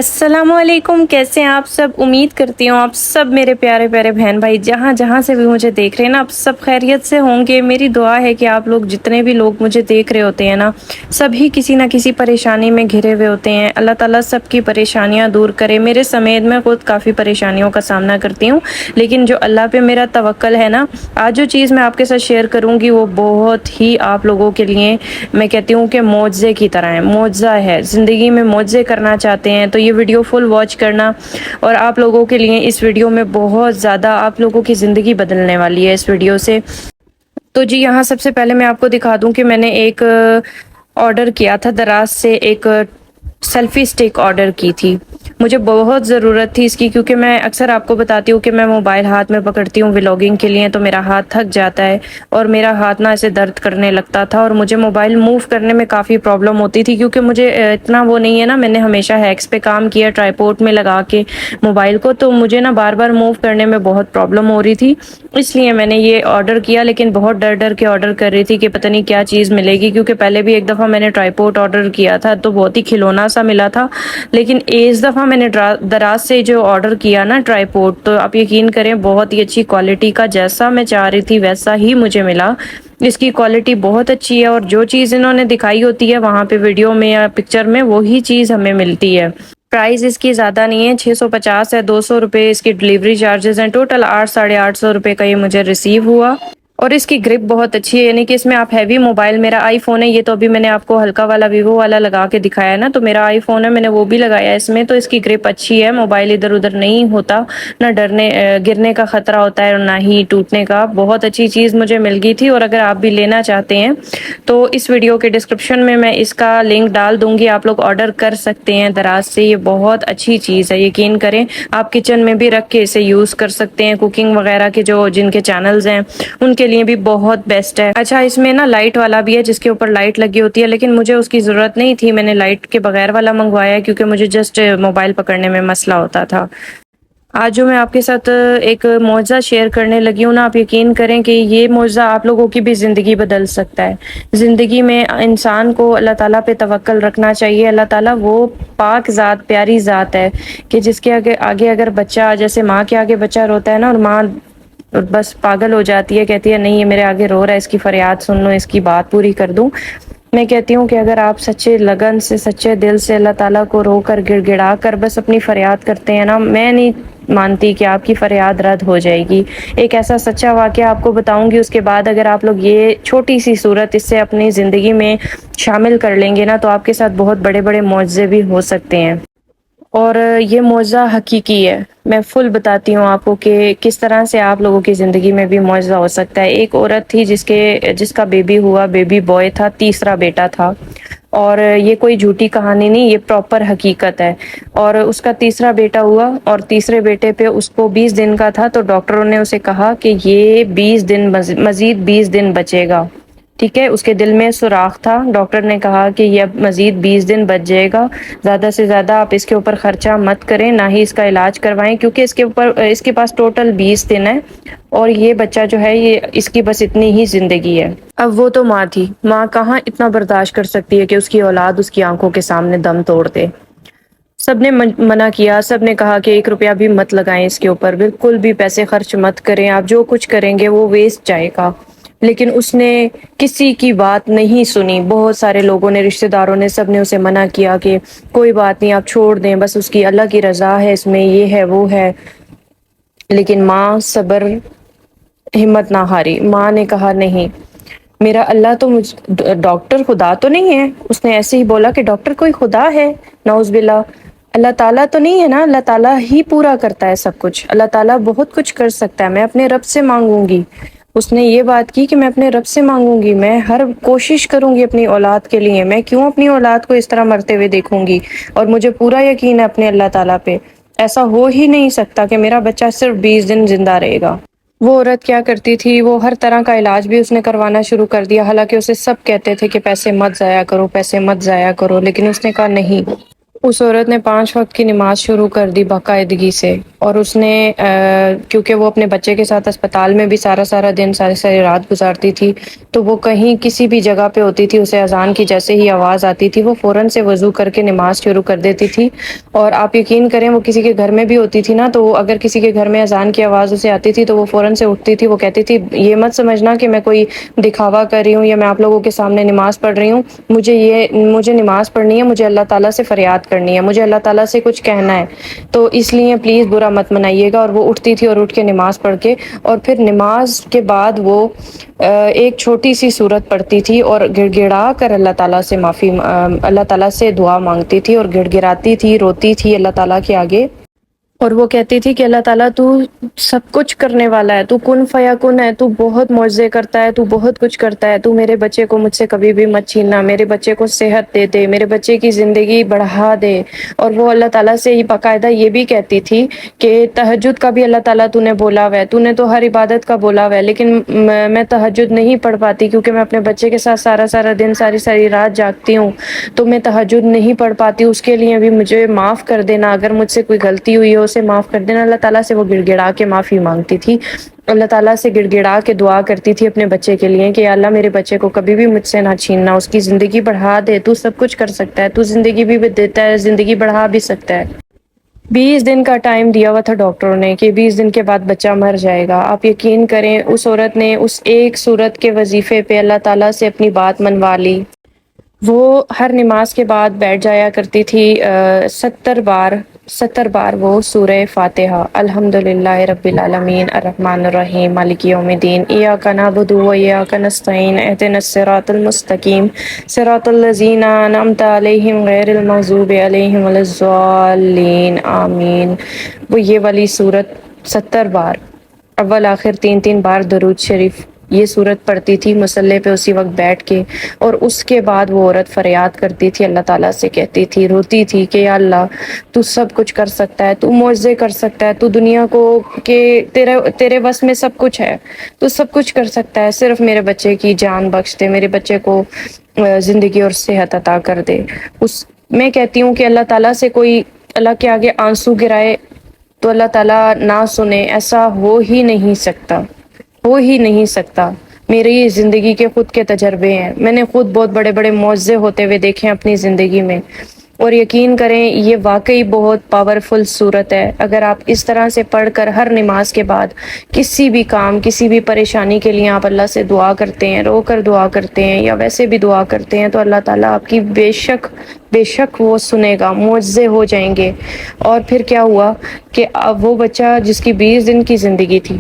السلام علیکم، کیسے ہیں آپ سب؟ امید کرتی ہوں آپ سب میرے پیارے پیارے بہن بھائی جہاں جہاں سے بھی مجھے دیکھ رہے ہیں نا، آپ سب خیریت سے ہوں گے۔ میری دعا ہے کہ آپ لوگ جتنے بھی لوگ مجھے دیکھ رہے ہوتے ہیں نا، سبھی کسی نہ کسی پریشانی میں گھرے ہوئے ہوتے ہیں۔ اللہ تعالیٰ سب کی پریشانیاں دور کرے۔ میرے سمیت میں خود کافی پریشانیوں کا سامنا کرتی ہوں، لیکن جو اللہ پہ میرا توکل ہے نا، آج جو چیز میں آپ کے ساتھ شیئر کروں گی وہ بہت ہی آپ لوگوں کے لیے میں کہتی ہوں کہ معجزے کی طرح ہے، معجزہ ہے۔ زندگی میں معجزے کرنا چاہتے ہیں تو یہ ویڈیو فل واچ کرنا، اور آپ لوگوں کے لیے اس ویڈیو میں بہت زیادہ آپ لوگوں کی زندگی بدلنے والی ہے اس ویڈیو سے۔ تو جی یہاں سب سے پہلے میں آپ کو دکھا دوں کہ میں نے ایک آرڈر کیا تھا دراز سے، ایک سیلفی سٹک آرڈر کی تھی۔ مجھے بہت ضرورت تھی اس کی، کیونکہ میں اکثر آپ کو بتاتی ہوں کہ میں موبائل ہاتھ میں پکڑتی ہوں ولاگنگ کے لیے تو میرا ہاتھ تھک جاتا ہے، اور میرا ہاتھ نا ایسے درد کرنے لگتا تھا، اور مجھے موبائل موو کرنے میں کافی پرابلم ہوتی تھی، کیونکہ مجھے اتنا وہ نہیں ہے نا، میں نے ہمیشہ ہیکس پہ کام کیا ٹرائیپوڈ میں لگا کے موبائل کو، تو مجھے نا بار بار موو کرنے میں بہت پرابلم ہو رہی تھی، اس لیے میں نے یہ آرڈر کیا۔ لیکن بہت ڈر ڈر کے آرڈر کر رہی تھی کہ پتہ نہیں کیا چیز ملے گی، کیونکہ پہلے بھی ایک دفعہ میں نے ٹرائیپوڈ آرڈر کیا تھا تو بہت ہی کھلونا سا ملا تھا، لیکن اس دفعہ میں نے دراز سے جو آرڈر کیا نا ٹرائیپوڈ، تو آپ یقین کریں بہت ہی اچھی کوالٹی کا، جیسا میں چاہ رہی تھی ویسا ہی مجھے ملا۔ اس کی کوالٹی بہت اچھی ہے، اور جو چیز انہوں نے دکھائی ہوتی ہے وہاں پہ ویڈیو میں یا پکچر میں وہی چیز ہمیں ملتی ہے۔ پرائز اس کی زیادہ نہیں ہے، 650 ہے، 200 روپے اس کی ڈلیوری چارجز ہیں، ٹوٹل 800-850 روپے کا یہ مجھے ریسیو ہوا۔ اور اس کی گرپ بہت اچھی ہے، یعنی کہ اس میں آپ ہیوی موبائل، میرا آئی فون ہے یہ، تو ابھی میں نے آپ کو ہلکا والا ویوو والا لگا کے دکھایا ہے نا، تو میرا آئی فون ہے، میں نے وہ بھی لگایا اس میں، تو اس کی گرپ اچھی ہے، موبائل ادھر ادھر نہیں ہوتا، نہ گرنے کا خطرہ ہوتا ہے اور نہ ہی ٹوٹنے کا۔ بہت اچھی چیز مجھے مل گئی تھی، اور اگر آپ بھی لینا چاہتے ہیں تو اس ویڈیو کے ڈسکرپشن میں اس کا لنک ڈال دوں گی، آپ لوگ آرڈر کر سکتے ہیں دراز سے۔ یہ بہت اچھی چیز ہے، یقین کریں آپ کچن میں بھی رکھ کے اسے یوز کر سکتے ہیں، کوکنگ وغیرہ کے جو جن کے چینلز ہیں ان کے لیے بھی بہت بیسٹ ہے۔ اچھا اس میں نا لائٹ والا بھی ہے، جس کے اوپر لائٹ لگی ہوتی ہے، لیکن مجھے اس کی ضرورت نہیں تھی، میں نے لائٹ کے بغیر والا منگوایا ہے، کیونکہ مجھے جسٹ موبائل پکڑنے میں مسئلہ ہوتا تھا۔ آج جو میں آپ کے ساتھ ایک معجزہ شیئر کرنے لگی ہوں نا، آپ یقین کریں کہ یہ معجزہ آپ لوگوں کی بھی زندگی بدل سکتا ہے۔ زندگی میں انسان کو اللہ تعالیٰ پہ توکل رکھنا چاہیے۔ اللہ تعالیٰ وہ پاک ذات، پیاری ذات ہے کہ جس کے آگے اگر بچہ، جیسے ماں کے آگے بچہ روتا ہے نا، اور ماں بس پاگل ہو جاتی ہے، کہتی ہے نہیں یہ میرے آگے رو رہا ہے، اس کی فریاد سن لو، اس کی بات پوری کر دوں۔ میں کہتی ہوں کہ اگر آپ سچے لگن سے، سچے دل سے اللہ تعالیٰ کو رو کر، گڑ گڑا کر بس اپنی فریاد کرتے ہیں نا، میں نہیں مانتی کہ آپ کی فریاد رد ہو جائے گی۔ ایک ایسا سچا واقعہ آپ کو بتاؤں گی، اس کے بعد اگر آپ لوگ یہ چھوٹی سی صورت اس سے اپنی زندگی میں شامل کر لیں گے نا، تو آپ کے ساتھ بہت بڑے بڑے معجزے بھی ہو سکتے ہیں۔ اور یہ معجزہ حقیقی ہے، میں فل بتاتی ہوں آپ کو کہ کس طرح سے آپ لوگوں کی زندگی میں بھی معجزہ ہو سکتا ہے۔ ایک عورت تھی جس کا بیبی ہوا، بیبی بوائے تھا، تیسرا بیٹا تھا، اور یہ کوئی جھوٹی کہانی نہیں، یہ پراپر حقیقت ہے۔ اور اس کا تیسرا بیٹا ہوا، اور تیسرے بیٹے پہ اس کو 20 دن کا تھا، تو ڈاکٹروں نے اسے کہا کہ یہ 20 دن مزید 20 دن بچے گا، ٹھیک ہے۔ اس کے دل میں سوراخ تھا، ڈاکٹر نے کہا کہ یہ اب مزید 20 دن بچ جائے گا، زیادہ سے زیادہ آپ اس کے اوپر خرچہ مت کریں، نہ ہی اس کا علاج کروائیں، کیونکہ اس کے پاس ٹوٹل 20 دن ہے، اور یہ بچہ جو ہے یہ اس کی بس اتنی ہی زندگی ہے۔ اب وہ تو ماں تھی، ماں کہاں اتنا برداشت کر سکتی ہے کہ اس کی اولاد اس کی آنکھوں کے سامنے دم توڑ دے۔ سب نے منع کیا، سب نے کہا کہ 1 روپیہ بھی مت لگائیں اس کے اوپر، بالکل بھی پیسے خرچ مت کریں، آپ جو کچھ کریں گے وہ ویسٹ جائے گا۔ لیکن اس نے کسی کی بات نہیں سنی، بہت سارے لوگوں نے، رشتہ داروں نے، سب نے اسے منع کیا کہ کوئی بات نہیں آپ چھوڑ دیں، بس اس کی اللہ کی رضا ہے اس میں، یہ ہے وہ ہے۔ لیکن ماں صبر، ہمت نہ ہاری، ماں نے کہا نہیں، میرا اللہ تو ڈاکٹر خدا تو نہیں ہے۔ اس نے ایسے ہی بولا کہ ڈاکٹر کوئی خدا ہے؟ نعوذ باللہ، اللہ تعالیٰ تو نہیں ہے نا، اللہ تعالیٰ ہی پورا کرتا ہے سب کچھ، اللہ تعالیٰ بہت کچھ کر سکتا ہے، میں اپنے رب سے مانگوں گی۔ اس نے یہ بات کی کہ میں اپنے رب سے مانگوں گی، میں ہر کوشش کروں گی اپنی اولاد کے لیے، میں کیوں اپنی اولاد کو اس طرح مرتے ہوئے دیکھوں گی، اور مجھے پورا یقین ہے اپنے اللہ تعالیٰ پہ، ایسا ہو ہی نہیں سکتا کہ میرا بچہ صرف 20 دن زندہ رہے گا۔ وہ عورت کیا کرتی تھی، وہ ہر طرح کا علاج بھی اس نے کروانا شروع کر دیا، حالانکہ اسے سب کہتے تھے کہ پیسے مت ضائع کرو، پیسے مت ضائع کرو، لیکن اس نے کہا نہیں، اس عورت نے 5 وقت کی نماز شروع کر دی باقاعدگی سے، اور اس نے کیونکہ وہ اپنے بچے کے ساتھ اسپتال میں بھی سارا سارا دن ساری ساری رات گزارتی تھی، تو وہ کہیں کسی بھی جگہ پہ ہوتی تھی، اسے اذان کی جیسے ہی آواز آتی تھی وہ فوراً سے وضو کر کے نماز شروع کر دیتی تھی۔ اور آپ یقین کریں وہ کسی کے گھر میں بھی ہوتی تھی نا، تو وہ اگر کسی کے گھر میں اذان کی آواز اسے آتی تھی تو وہ فوراً سے اٹھتی تھی، وہ کہتی تھی یہ مت سمجھنا کہ میں کوئی دکھاوا کر رہی ہوں یا میں آپ لوگوں کے سامنے نماز پڑھ رہی ہوں، مجھے نماز پڑھنی ہے، مجھے اللہ تعالیٰ سے فریاد کرنی ہے، مجھے اللہ تعالیٰ سے کچھ کہنا ہے، تو اس لیے پلیز برا مت منائیے گا۔ اور وہ اٹھتی تھی اور اٹھ کے نماز پڑھ کے، اور پھر نماز کے بعد وہ ایک چھوٹی سی سورت پڑھتی تھی اور گڑ گڑا کر اللہ تعالیٰ سے دعا مانگتی تھی، اور گڑ گڑاتی تھی، روتی تھی اللہ تعالیٰ کے آگے، اور وہ کہتی تھی کہ اللہ تعالیٰ تو سب کچھ کرنے والا ہے، تو کن فیکن ہے، تو بہت معجزے کرتا ہے، تو بہت کچھ کرتا ہے، تو میرے بچے کو مجھ سے کبھی بھی مت چھیننا، میرے بچے کو صحت دے دے، میرے بچے کی زندگی بڑھا دے۔ اور وہ اللہ تعالیٰ سے ہی باقاعدہ یہ بھی کہتی تھی کہ تہجد کا بھی اللہ تعالیٰ تو نے بولا ہوا ہے، تو نے تو ہر عبادت کا بولا ہوا ہے، لیکن میں تہجد نہیں پڑھ پاتی کیونکہ میں اپنے بچے کے ساتھ سارا سارا دن ساری ساری رات جاگتی ہوں، تو میں تہجد نہیں پڑھ پاتی، اس کے لیے بھی مجھے معاف کر دینا، اگر مجھ سے کوئی غلطی ہوئی ہے اسے معاف کر دینا۔ اللہ تعالیٰ سے وہ گڑ گڑا کے معافی مانگتی تھی، اللہ تعالیٰ سے گڑ گڑا کے دعا کرتی تھی اپنے بچے کے لیے کہ یا اللہ میرے بچے کو کبھی بھی مجھ سے نہ چھیننا، اس کی زندگی بڑھا دے، تو سب کچھ کر سکتا ہے، تو زندگی بھی دیتا ہے، زندگی بڑھا بھی سکتا ہے۔ 20 دن کا ٹائم دیا ہوا تھا ڈاکٹروں نے کہ 20 دن کے بعد بچہ مر جائے گا۔ آپ یقین کریں اس عورت نے اس ایک سورت کے وظیفے پہ اللہ تعالیٰ سے اپنی بات منوا لی۔ وہ ہر نماز کے بعد بیٹھ جایا کرتی تھی، 70 بار وہ سورہ فاتحہ، الحمدللہ رب العالمین الرحمن الرحیم مالک یوم الدین ایاک نعبد و ایاک نستعین اہدنا الصراط المستقیم صراط الذین انعمت علیہم غیر المغضوب علیہم ولا الضالین آمین۔ وہ یہ والی سورت 70 بار، اول آخر 3 بار درود شریف یہ صورت پڑھتی تھی مصلی پہ اسی وقت بیٹھ کے، اور اس کے بعد وہ عورت فریاد کرتی تھی، اللہ تعالیٰ سے کہتی تھی، روتی تھی کہ یا اللہ تو سب کچھ کر سکتا ہے، تو معجزے کر سکتا ہے، تو دنیا کو کہ تیرے بس میں سب کچھ ہے، تو سب کچھ کر سکتا ہے، صرف میرے بچے کی جان بخش دے، میرے بچے کو زندگی اور صحت عطا کر دے۔ میں کہتی ہوں کہ اللہ تعالیٰ سے کوئی اللہ کے آگے آنسو گرائے تو اللہ تعالیٰ نہ سنے، ایسا ہو ہی نہیں سکتا، ہو ہی نہیں سکتا۔ میری زندگی کے خود کے تجربے ہیں، میں نے خود بہت بڑے بڑے معجزے ہوتے ہوئے دیکھے ہیں اپنی زندگی میں، اور یقین کریں یہ واقعی بہت پاورفل صورت ہے۔ اگر آپ اس طرح سے پڑھ کر ہر نماز کے بعد کسی بھی کام، کسی بھی پریشانی کے لیے آپ اللہ سے دعا کرتے ہیں، رو کر دعا کرتے ہیں یا ویسے بھی دعا کرتے ہیں، تو اللہ تعالیٰ آپ کی بے شک وہ سنے گا، معجزے ہو جائیں گے۔ اور پھر کیا ہوا کہ اب وہ بچہ جس کی 20 دن کی زندگی تھی،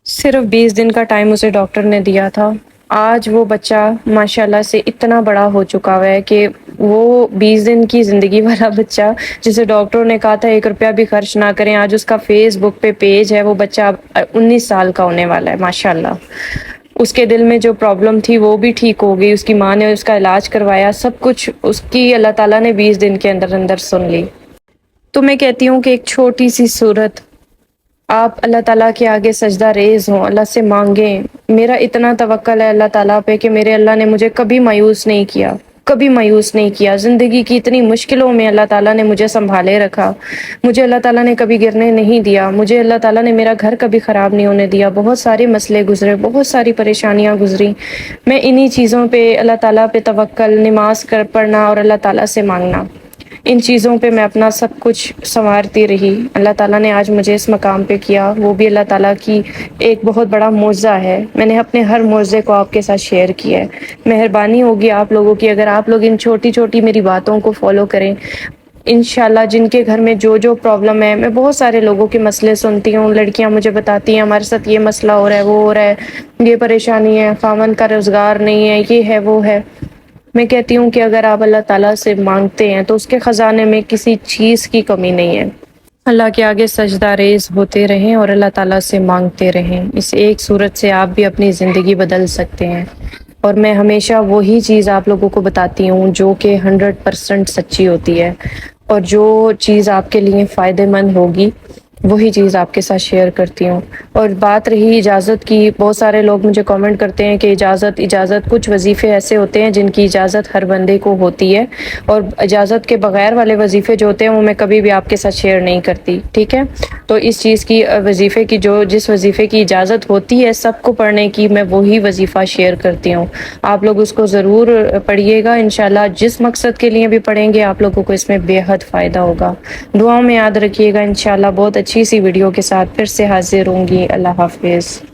صرف 20 دن کا ٹائم اسے ڈاکٹر نے دیا تھا، آج وہ بچہ ماشاءاللہ سے اتنا بڑا ہو چکا ہوا ہے کہ وہ 20 دن کی زندگی والا بچہ جسے ڈاکٹروں نے کہا تھا 1 روپیہ بھی خرچ نہ کریں، آج اس کا فیس بک پہ پیج ہے، وہ بچہ 19 سال کا ہونے والا ہے ماشاءاللہ۔ اس کے دل میں جو پرابلم تھی وہ بھی ٹھیک ہو گئی، اس کی ماں نے اس کا علاج کروایا، سب کچھ اس کی اللہ تعالیٰ نے 20 دن کے اندر اندر سن لی۔ تو میں کہتی ہوں کہ ایک چھوٹی سی صورت آپ اللہ تعالیٰ کے آگے سجدہ ریز ہوں، اللہ سے مانگیں۔ میرا اتنا توکل ہے اللہ تعالیٰ پہ کہ میرے اللہ نے مجھے کبھی مایوس نہیں کیا، کبھی مایوس نہیں کیا۔ زندگی کی اتنی مشکلوں میں اللہ تعالیٰ نے مجھے سنبھالے رکھا، مجھے اللہ تعالیٰ نے کبھی گرنے نہیں دیا، مجھے اللہ تعالیٰ نے میرا گھر کبھی خراب نہیں ہونے دیا، بہت سارے مسئلے گزرے، بہت ساری پریشانیاں گزری۔ میں انہی چیزوں پہ اللہ تعالیٰ پہ توکل، نماز کر پڑھنا اور اللہ تعالیٰ سے مانگنا، ان چیزوں پہ میں اپنا سب کچھ سنوارتی رہی۔ اللہ تعالیٰ نے آج مجھے اس مقام پہ کیا، وہ بھی اللہ تعالیٰ کی ایک بہت بڑا معجزہ ہے۔ میں نے اپنے ہر معجزے کو آپ کے ساتھ شیئر کیا ہے۔ مہربانی ہوگی آپ لوگوں کی اگر آپ لوگ ان چھوٹی چھوٹی میری باتوں کو فالو کریں، انشاءاللہ جن کے گھر میں جو پرابلم ہے، میں بہت سارے لوگوں کے مسئلے سنتی ہوں، لڑکیاں مجھے بتاتی ہیں ہمارے ساتھ یہ مسئلہ ہو رہا ہے، وہ ہو رہا ہے، یہ پریشانی ہے، خاوند کا روزگار نہیں ہے، یہ ہے وہ ہے۔ میں کہتی ہوں کہ اگر آپ اللہ تعالیٰ سے مانگتے ہیں تو اس کے خزانے میں کسی چیز کی کمی نہیں ہے۔ اللہ کے آگے سجدہ ریز ہوتے رہیں اور اللہ تعالیٰ سے مانگتے رہیں، اس ایک صورت سے آپ بھی اپنی زندگی بدل سکتے ہیں۔ اور میں ہمیشہ وہی چیز آپ لوگوں کو بتاتی ہوں جو کہ 100% سچی ہوتی ہے، اور جو چیز آپ کے لیے فائدہ مند ہوگی وہی چیز آپ کے ساتھ شیئر کرتی ہوں۔ اور بات رہی اجازت کی، بہت سارے لوگ مجھے کامنٹ کرتے ہیں کہ اجازت کچھ وظیفے ایسے ہوتے ہیں جن کی اجازت ہر بندے کو ہوتی ہے، اور اجازت کے بغیر والے وظیفے جو ہوتے ہیں وہ میں کبھی بھی آپ کے ساتھ شیئر نہیں کرتی، ٹھیک ہے؟ تو اس چیز کی وظیفے کی جس وظیفے کی اجازت ہوتی ہے سب کو پڑھنے کی، میں وہی وظیفہ شیئر کرتی ہوں۔ آپ لوگ اس کو ضرور پڑھیے گا، انشاءاللہ جس مقصد کے لیے بھی پڑھیں گے آپ لوگوں کو اس میں بے حد فائدہ ہوگا۔ دعاؤں میں یاد رکھیے گا، انشاءاللہ بہت اچھی سی ویڈیو کے ساتھ پھر سے حاضر ہوں گی۔ اللہ حافظ۔